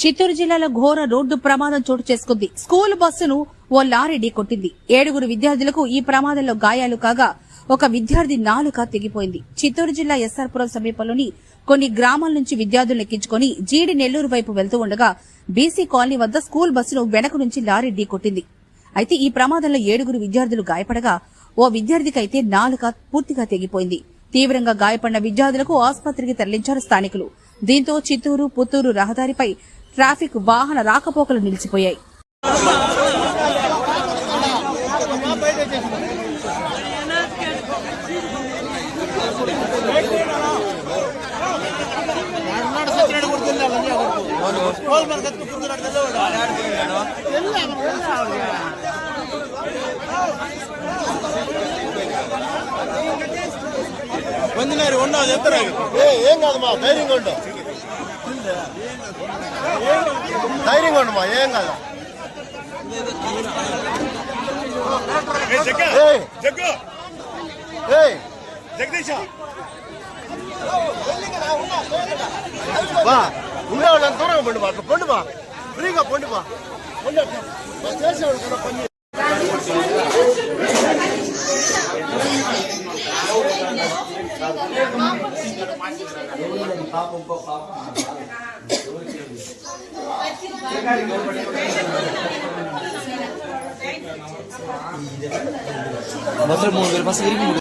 చిత్తూరు జిల్లాలో ఘోర రోడ్డు ప్రమాదం చోటు చేసుకుంది. స్కూల్ బస్సును ఓ లారీ ఢీకొట్టింది. 7 విద్యార్థులకు ఈ ప్రమాదంలో గాయాలు కాగా ఒక విద్యార్థి నాలుక తెగిపోయింది. చిత్తూరు జిల్లా ఎస్ఆర్పురం సమీపంలోని కొన్ని గ్రామాల నుంచి విద్యార్థులను ఎక్కించుకుని జీడి నెల్లూరు వైపు వెళ్తూ ఉండగా బీసీ కాలనీ వద్ద స్కూల్ బస్సును వెనక నుంచి లారీ ఢీకొట్టింది. అయితే ఈ ప్రమాదంలో 7 విద్యార్థులు గాయపడగా ఓ విద్యార్థికైతే నాలుక పూర్తిగా తెగిపోయింది. తీవ్రంగా గాయపడిన విద్యార్థులకు ఆసుపత్రికి తరలించారు స్థానికులు. దీంతో చిత్తూరు పుత్తూరు రహదారిపై ట్రాఫిక్ వాహన రాకపోకలు నిలిచిపోయాయి. ఏం కాదమ్మా, ధైర్యంగా ఉండు, ధైర్యంగా ఉండమ్మా, ఏం కాదు. ఉండేవాళ్ళని దూరంగా పండుబా, అట్లా పండుబా, ఫ్రీగా పండుబా, చేసేవాళ్ళు కూడా పని. बस 3,000 बस